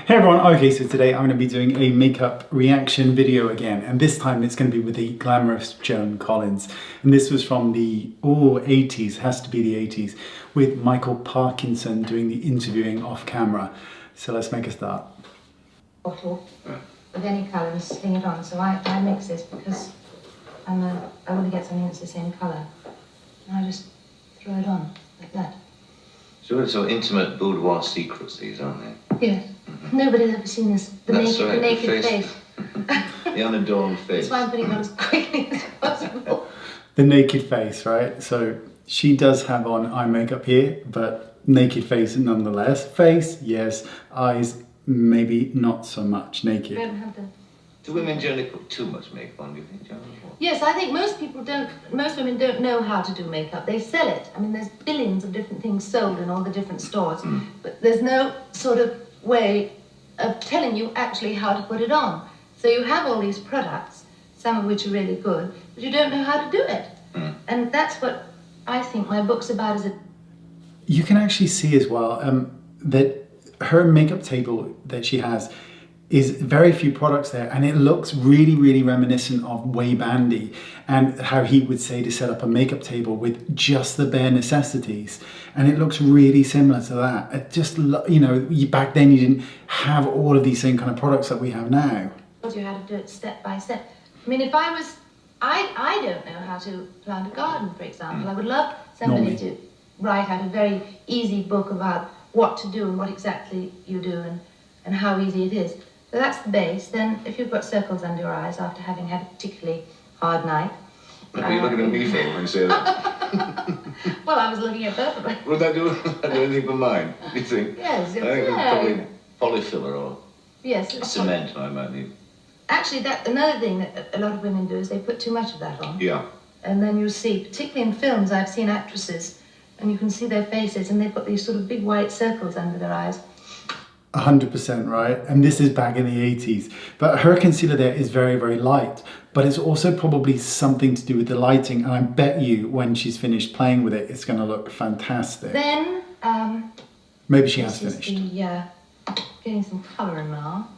Hey everyone, okay, so today I'm going to be doing a makeup reaction video again, and this time it's going to be with the glamorous Joan Collins. And this was from the 80s, has to be the 80s, with Michael Parkinson doing the interviewing off camera. So let's make a start. Bottle with any colour and sling it on. So I mix this because I want to get something that's the same colour. And I just throw it on like that. So intimate boudoir secrets, these, aren't they? Yes. Nobody's ever seen this. The naked face. The unadorned face. That's why I'm putting it on as quickly as possible. The naked face, right? So she does have on eye makeup here, but naked face nonetheless. Face, yes. Eyes, maybe not so much naked. I don't have the... Do women generally put too much makeup on, do you think, Joan? Yes, I think most women don't know how to do makeup. They sell it. I mean, there's billions of different things sold in all the different stores, but there's no sort of way of telling you actually how to put it on. So you have all these products, some of which are really good, but you don't know how to do it. And that's what I think my book's about. You can actually see as well that her makeup table that she has is very few products there, and it looks really reminiscent of Way Bandy and how he would say to set up a makeup table with just the bare necessities, and it looks really similar to that. It just, you know, back then you didn't have all of these same kind of products that we have now. I told you how to do it step by step. I mean, if I was, I don't know how to plant a garden, for example. I would love somebody to write out a very easy book about what to do and what exactly you do and how easy it is. So that's the base. Then if you've got circles under your eyes after having had a particularly hard night. Are you looking at me for when you say that? Well, I was looking at both of them. Would that do anything for mine, do you think? Yes. I think it's probably polyfiller or cement I might need. Actually, another thing that a lot of women do is they put too much of that on. Yeah. And then you see, particularly in films, I've seen actresses, and you can see their faces, and they've got these sort of big white circles under their eyes. 100% right, and this is back in the 80s. But her concealer there is very light, but it's also probably something to do with the lighting, and I bet you when she's finished playing with it, it's going to look fantastic. Then, maybe she has finished. Getting some colour in now.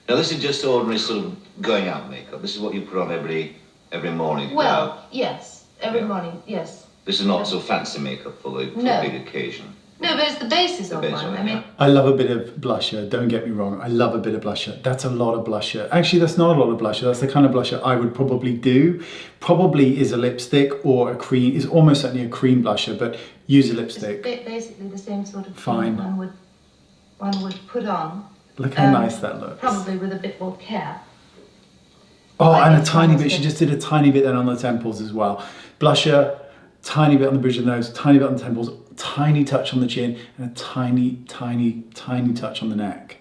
Now this is just ordinary sort of going out makeup. This is what you put on every morning. Well, yes, every morning, yes. This is not so fancy makeup for a big occasion. No, but it's the basis of one. I mean, I love a bit of blusher, don't get me wrong. I love a bit of blusher. That's a lot of blusher. Actually, that's not a lot of blusher. That's the kind of blusher I would probably do. Probably is a lipstick or a cream. Is almost certainly a cream blusher, but use a lipstick. It's basically the same sort of Fine. thing one would put on. Look how nice that looks. Probably with a bit more care. Oh, and a tiny bit. She just did a tiny bit then on the temples as well. Blusher, tiny bit on the bridge of the nose, tiny bit on the temples, tiny touch on the chin, and a tiny touch on the neck.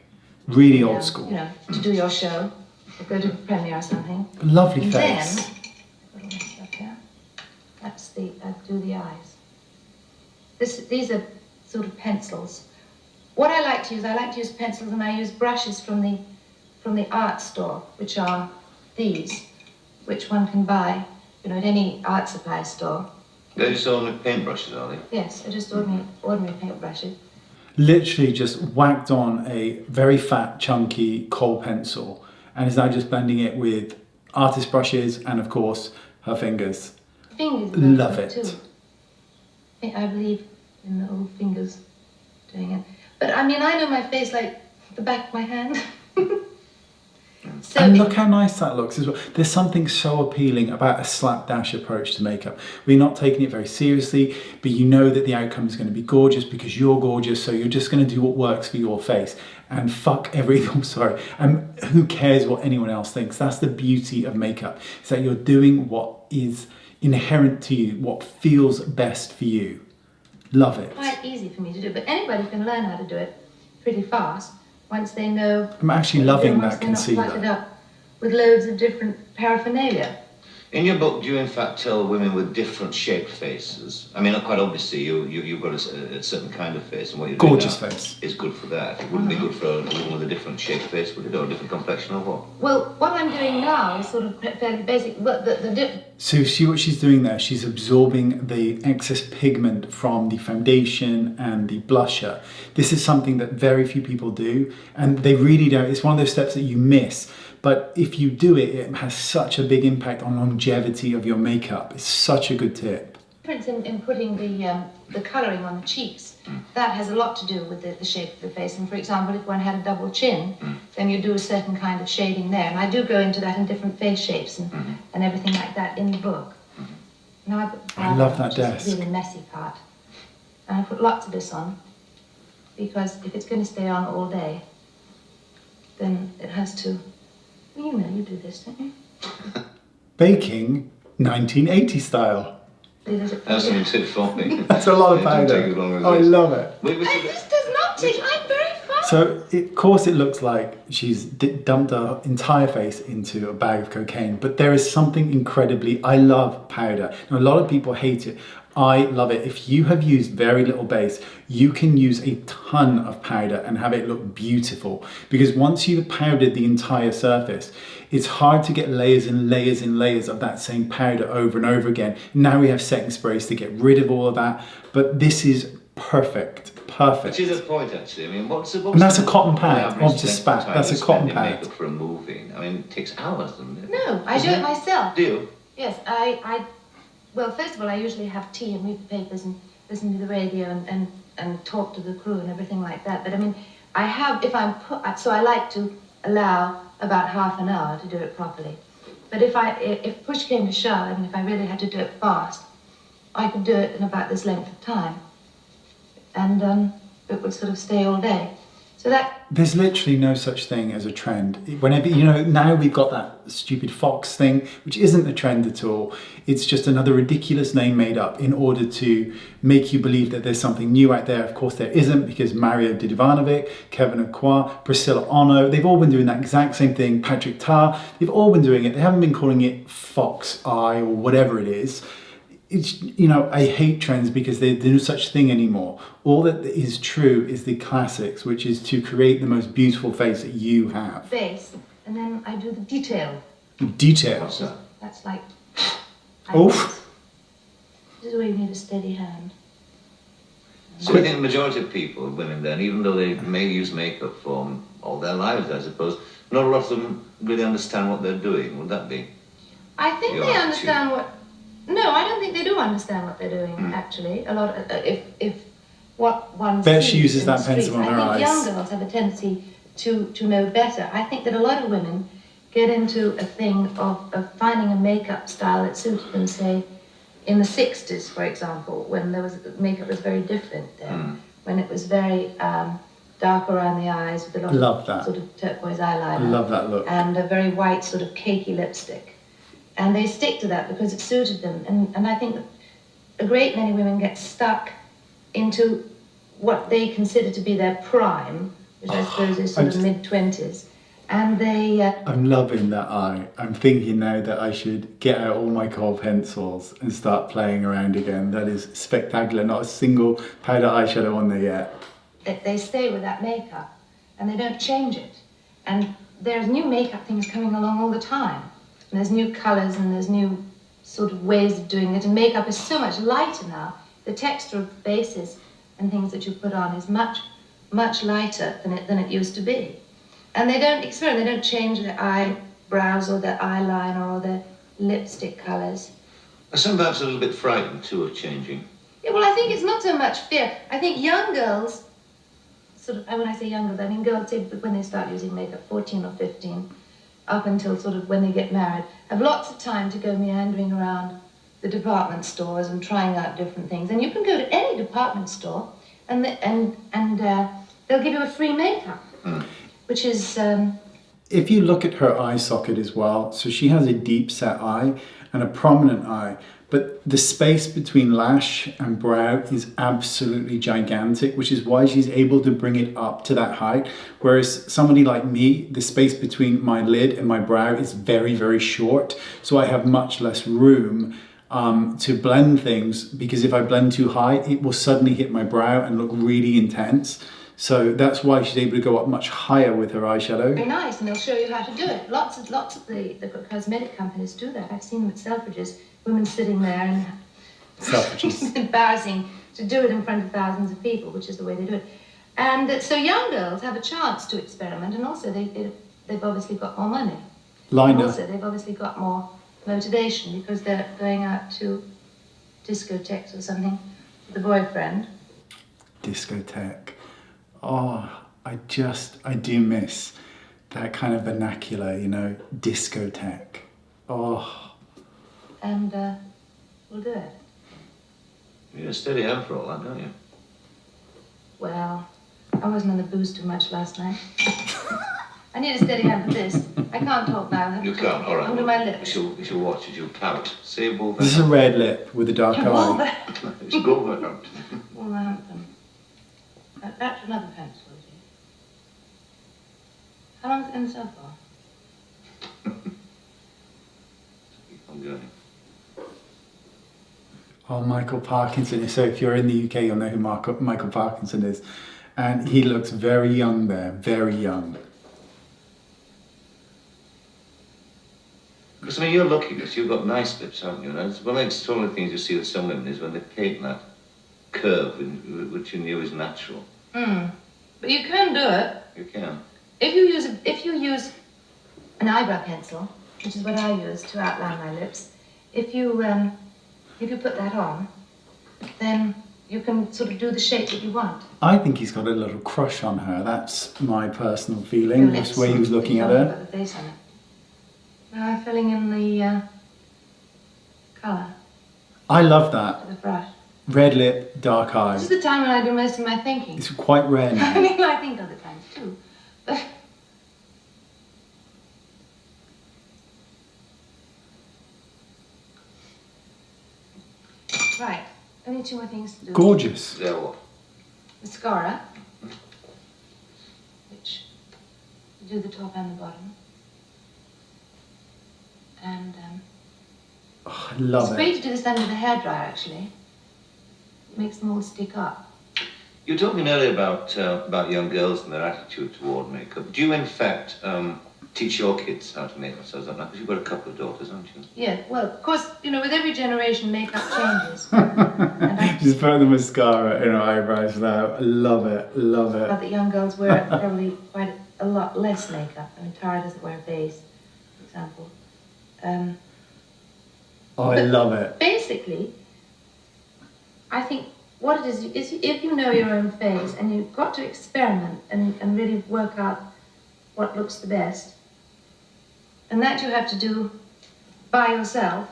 Really old school. You know, to do your show, or go to a premiere or something. Lovely face. Then, put all this stuff here. That's do the eyes. These are sort of pencils. What I like to use pencils, and I use brushes from the art store, which are these, which one can buy, you know, at any art supply store. They're just ordinary paintbrushes, are they? Yes, they're just ordinary paintbrushes. Literally just whacked on a very fat, chunky kohl pencil, and is now just blending it with artist brushes and, of course, her fingers. Fingers. Love it. Too. I believe in the old fingers doing it. But I mean, I know my face like the back of my hand. And look how nice that looks as well. There's something so appealing about a slapdash approach to makeup. We're not taking it very seriously, but you know that the outcome is going to be gorgeous because you're gorgeous, so you're just going to do what works for your face. And fuck everything, sorry. And who cares what anyone else thinks? That's the beauty of makeup, is that you're doing what is inherent to you, what feels best for you. Love it. Quite easy for me to do, but anybody can learn how to do it pretty fast once they know. I'm actually loving that concealer. Once they're not cluttered concealer. up with loads of different paraphernalia. In your book, do you in fact tell women with different shaped faces? I mean, quite obviously, you've got a certain kind of face, and what you're Gorgeous doing now face. is good for that. It wouldn't be good for a woman with a different shaped face, would it, or a different complexion, or what? Well, what I'm doing now is sort of fairly basic, but So see what she's doing there? She's absorbing the excess pigment from the foundation and the blusher. This is something that very few people do, and they really don't. It's one of those steps that you miss. But if you do it, it has such a big impact on longevity of your makeup. It's such a good tip. difference in putting the colouring on the cheeks, that has a lot to do with the shape of the face. And for example, if one had a double chin, then you do a certain kind of shading there. And I do go into that in different face shapes and everything like that in the book. Now I put I love that which is desk. the really messy part. And I put lots of this on, because if it's going to stay on all day, then it has to. Well, you know, you do this, don't you? Baking 1980 style. That's an tip for me. That's a lot of It doesn't powder. take as long as Oh, I this. love it. Wait, And this does not take. I'm very fast. So, of course, it looks like she's dumped her entire face into a bag of cocaine, but there is something incredibly. I love powder. Now, a lot of people hate it. I love it. If you have used very little base, you can use a ton of powder and have it look beautiful. Because once you've powdered the entire surface, it's hard to get layers and layers and layers of that same powder over and over again. Now we have setting sprays to get rid of all of that, but this is perfect. Perfect. Which is a point, actually. I mean, what's And that's a cotton the pad, average not just length of spat. time That's you a cotton spend in pad. makeup for a movie. I mean, it takes hours, doesn't it? No, I do it myself. Do you? Yes, well, first of all, I usually have tea and read the papers and listen to the radio and talk to the crew and everything like that. But I mean, I have, if I'm put, so I like to allow about half an hour to do it properly. But if push came to shove, I mean, if I really had to do it fast, I could do it in about this length of time. And it would sort of stay all day. So that... There's literally no such thing as a trend. Whenever, you know, now we've got that stupid Fox thing, which isn't a trend at all. It's just another ridiculous name made up in order to make you believe that there's something new out there. Of course there isn't, because Mario Didivanovic, Kevin Aqua, Priscilla Ono, they've all been doing that exact same thing. Patrick Tar, they've all been doing it. They haven't been calling it Fox Eye or whatever it is. It's, you know, I hate trends because there's no such thing anymore. All that is true is the classics, which is to create the most beautiful face that you have. base, and then I do the detail. Details. That's like... Oof. This is where you need a steady hand. So I think the majority of people, women then, even though they may use makeup for all their lives, I suppose, not a lot of them really understand what they're doing. Would that be? I think Your they attitude? understand what... No, I don't think they do understand what they're doing, actually. A lot of, if what one Bet sees she uses in the that pencil streets. on her I think young eyes. girls have a tendency to know better. I think that a lot of women get into a thing of finding a makeup style that suited them, say, in the 60s, for example, when makeup was very different then. When it was very dark around the eyes with a lot Love that. of sort of turquoise eyeliner. I love that look. And a very white sort of cakey lipstick. And they stick to that because it suited them. And I think that a great many women get stuck into what they consider to be their prime, which I suppose is sort of mid-20s. And they... I'm loving that eye. I'm thinking now that I should get out all my kohl pencils and start playing around again. That is spectacular. Not a single powder eyeshadow on there yet. they stay with that makeup and they don't change it. And there's new makeup things coming along all the time. And there's new colours and there's new sort of ways of doing it. And makeup is so much lighter now. The texture of bases and things that you put on is much, much lighter than it used to be. And they don't experiment, they don't change their eyebrows or their eyeliner or their lipstick colours. Some perhaps a little bit frightened too of changing. Yeah, well, I think it's not so much fear. I think young girls, sort of, when I say young girls, I mean girls say when they start using makeup, 14 or 15, up until sort of when they get married, have lots of time to go meandering around the department stores and trying out different things. And you can go to any department store and they'll give you a free makeup, which is... If you look at her eye socket as well, so she has a deep set eye and a prominent eye, but the space between lash and brow is absolutely gigantic, which is why she's able to bring it up to that height. Whereas somebody like me, the space between my lid and my brow is very, very short. So I have much less room to blend things, because if I blend too high, it will suddenly hit my brow and look really intense. So that's why she's able to go up much higher with her eyeshadow. Very nice, and they'll show you how to do it. Lots of the cosmetic companies do that. I've seen them at Selfridges, women sitting there, and Selfridges. it's embarrassing to do it in front of thousands of people, which is the way they do it. And so young girls have a chance to experiment, and also they've obviously got more money. Liner. And also they've obviously got more motivation because they're going out to discotheques or something with a boyfriend. Discotheque. Oh, I do miss that kind of vernacular, you know, discotheque. Oh. And we'll do it. You need a steady hand for all that, don't you? Well, I wasn't on the booze too much last night. I need a steady hand for this. I can't talk now. I have You to can't, talk all right. under my lips. You should watch it, you'll pout. Say both. This is a red lip with a dark eye. You should go for it. Wolverhampton. That's another pencil, is it? How long has it been so far? I'm going. Oh, Michael Parkinson. So if you're in the UK, you'll know who Michael Parkinson is. And he looks very young there, very young. Because, I mean, you're lucky because you've got nice lips, haven't you? And one of the things you see with some women is when they paint that curve, which you knew is natural. But you can do it. You can. If you use an eyebrow pencil, which is what I use to outline my lips, if you put that on, then you can sort of do the shape that you want. I think he's got a little crush on her. That's my personal feeling. The That's lips. the way he was looking at You've her. got the face on it. Now I'm filling in the colour I love that. with the brush. Red lip, dark This eye. is the time when I do most of my thinking. It's quite rare I now. mean, I think other times too. But right, only two more things to do. Gorgeous. There what? Mascara, which you do the top and the bottom. And Oh, I love it's great it. to do this under the hairdryer, actually. It makes them all stick up. You were talking earlier about young girls and their attitude toward makeup. Do you, in fact, teach your kids how to make themselves up now? Because you've got a couple of daughters, haven't you? Yeah, well, of course, you know, with every generation, makeup changes. And I She's putting the mascara in her eyebrows now. I love it, love it. thought that young girls wear probably quite a lot less makeup. I mean, Tara doesn't wear a base, for example. Oh, I love it. Basically, I think what it is if you know your own face and you've got to experiment and really work out what looks the best, and that you have to do by yourself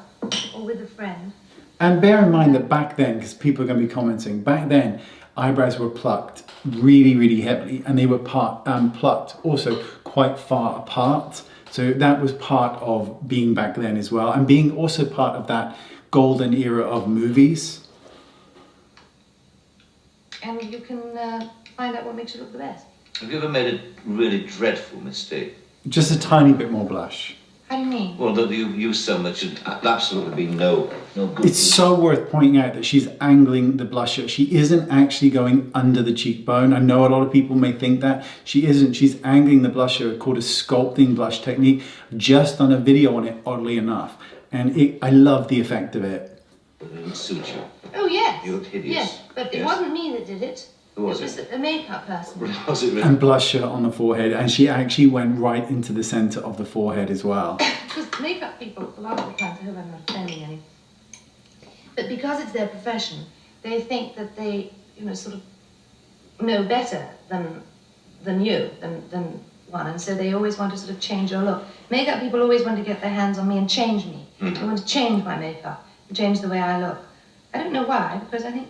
or with a friend. And bear in mind that back then, because people are going to be commenting, back then eyebrows were plucked really, really heavily, and they were plucked also quite far apart. So that was part of being back then as well, and being also part of that golden era of movies. And you can find out what makes you look the best. Have you ever made a really dreadful mistake? Just a tiny bit more blush. How do you mean? Well, that you use so much should absolutely be no good. It's so worth pointing out that she's angling the blusher. She isn't actually going under the cheekbone. I know a lot of people may think that. She isn't. She's angling the blusher, called a sculpting blush technique. Just done a video on it, oddly enough. And I love the effect of it. It didn't suit you. Oh, yes. You look hideous. Yes, but it Yes. wasn't me that did it. Who was It was a makeup person. Was it really? And blusher on the forehead. And she actually went right into the center of the forehead as well. Because makeup people, a lot of the times, I hope I'm not offending any, but because it's their profession, they think that they, you know, sort of know better than one, and so they always want to sort of change your look. Makeup people always want to get their hands on me and change me. Mm-hmm. They want to change my makeup and change the way I look. I don't know why, because I think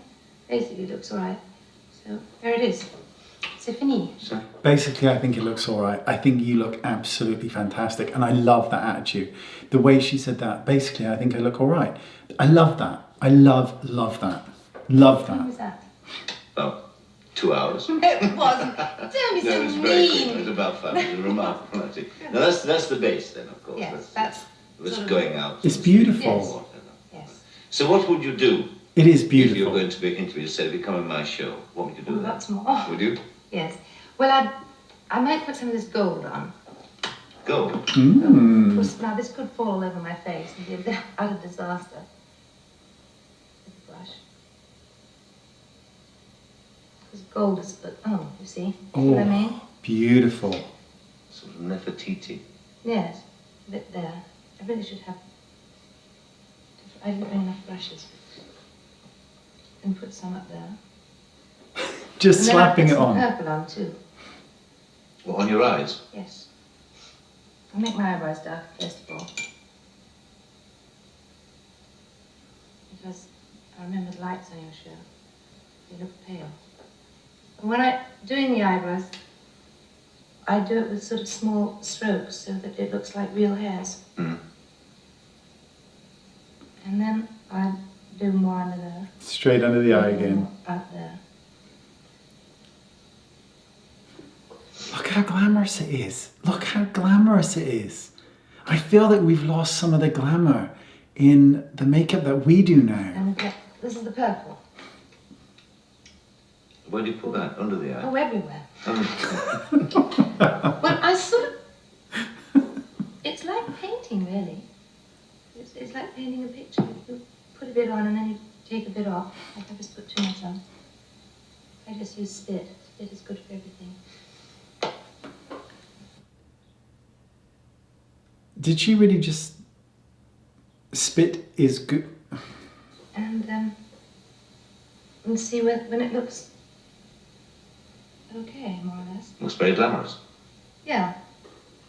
basically it looks all right. So there it is. C'est fini. So, Basically, I think it looks all right. I think you look absolutely fantastic. And I love that attitude. The way she said that, basically, I think I look all right. I love that. I love that. Love When that. was that? well, 2 hours. No, it wasn't. Don't be No, so it was very quick. It mean. was about fun. It was remarkable, actually. Now, that's the base, then, of course. Yes, that's It was sort of- going out. It's to the street beautiful. or Yes. whatever. Yes. So what would you do It is if you were beautiful. going to be interviewed? Say, become in my show. What would you do then? Lots more. Would you? Yes. Well, I might put some of this gold on. Go. Mm. Now, this could fall all over my face and be a utter disaster. With a brush. Because gold is, you see? What I mean? Oh, beautiful. Sort of Nefertiti. Yes. A bit there. I really should have. I didn't bring enough brushes. And put some up there. Just And then slapping it I'll put some on. purple on too. Well, on your eyes. Yes. I'll make my eyebrows dark first of all. Because I remember the lights on your show. They look pale. And when I'm doing the eyebrows, I do it with sort of small strokes so that it looks like real hairs. Mm. And then I do more under there. Straight under the eye and again. more out there. Look how glamorous it is. Look how glamorous it is. I feel that we've lost some of the glamour in the makeup that we do now. And this is the purple. Where do you put that? Under the eye? Oh, everywhere. Oh. Well, I sort of. It's like painting, really. It's like painting a picture. You put a bit on and then you take a bit off. Like I just put too much on. I just use spit. Spit is good for everything. Did she really just spit is good? And see when it looks okay, more or less. Looks very glamorous. Yeah.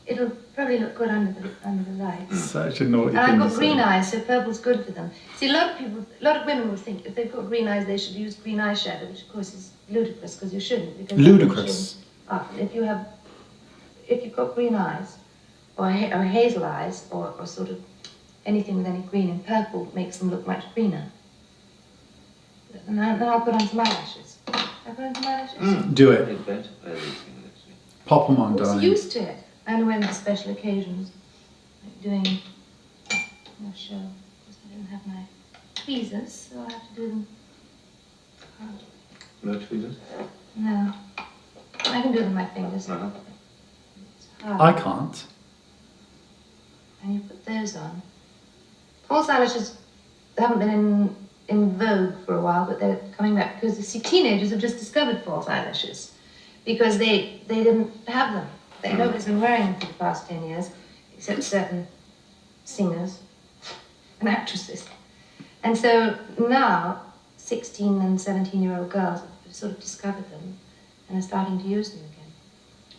It'll probably look good under the lights. Such a naughty And I've thing got to green say. eyes, so purple's good for them. See, a lot of women will think if they've got green eyes, they should use green eyeshadow, which of course is ludicrous because you shouldn't. Because Ludicrous. If you've got green eyes, or hazel eyes, or sort of anything with any green, and purple makes them look much greener. And then I'll put on some eyelashes. I put on some eyelashes. Do it. Very bad. Very thing, actually. Pop them on, I'm darling. used to it. I only wear them for special occasions, like doing a show. Because I don't have my tweezers, so I have to do them hard. No tweezers? No. I can do them with my fingers. Uh-huh. It's hard. I can't. And you put those on. False eyelashes haven't been in vogue for a while, but they're coming back because you see, teenagers have just discovered false eyelashes because they didn't have them. Nobody's been wearing them for the past 10 years, except certain singers and actresses. And so now, 16 and 17-year-old girls have sort of discovered them and are starting to use them again.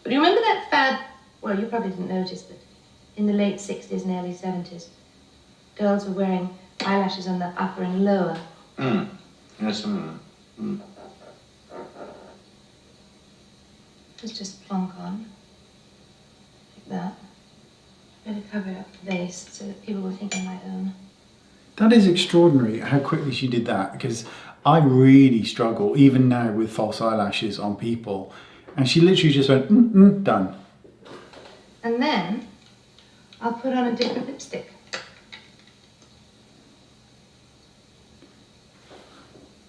But you remember that fad? Well, you probably didn't notice, but in the late 60s and early 70s, girls were wearing eyelashes on the upper and lower. Mm. Yes, mm. Just plonk on, like that. Really cover up the base so that people will think I'm my own. That is extraordinary how quickly she did that, because I really struggle even now with false eyelashes on people, and she literally just went done. And then I'll put on a different lipstick.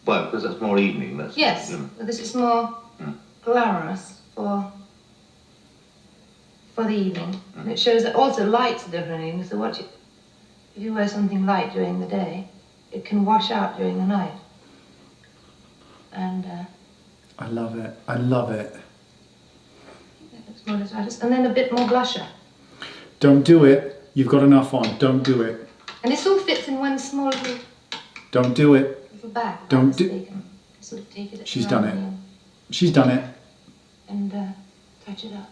Why? Because that's more evening. That's Yes, well, this is more glamorous for the evening. And it shows that also lights are different in evening, so if you wear something light during the day, it can wash out during the night. And I love it. I love it. that looks more or less right. And then a bit more blusher. Don't do it. You've got enough on. Don't do it. And this all fits in one small little Don't do it. bag. Don't so do- they can sort of take it She's around done it. you She's done it. and touch it up.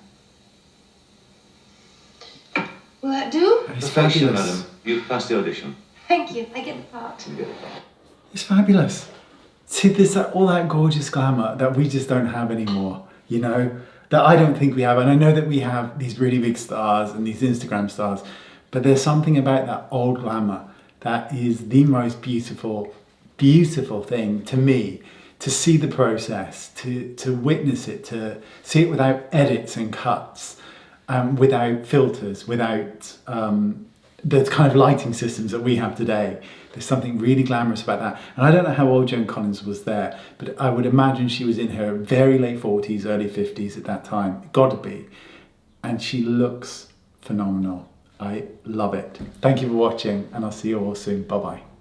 Will that do? It's Perfection, fabulous. madam. You've passed the audition. Thank you. I get the part. You get it. It's fabulous. See, there's all that gorgeous glamour that we just don't have anymore. you know, that I don't think we have. And I know that we have these really big stars and these Instagram stars, but there's something about that old glamour that is the most beautiful, beautiful thing to me, to see the process, to witness it, to see it without edits and cuts, without filters, without the kind of lighting systems that we have today. There's something really glamorous about that. And I don't know how old Joan Collins was there, but I would imagine she was in her very late 40s, early 50s at that time. Gotta be. And she looks phenomenal. I love it. Thank you for watching, and I'll see you all soon. Bye-bye.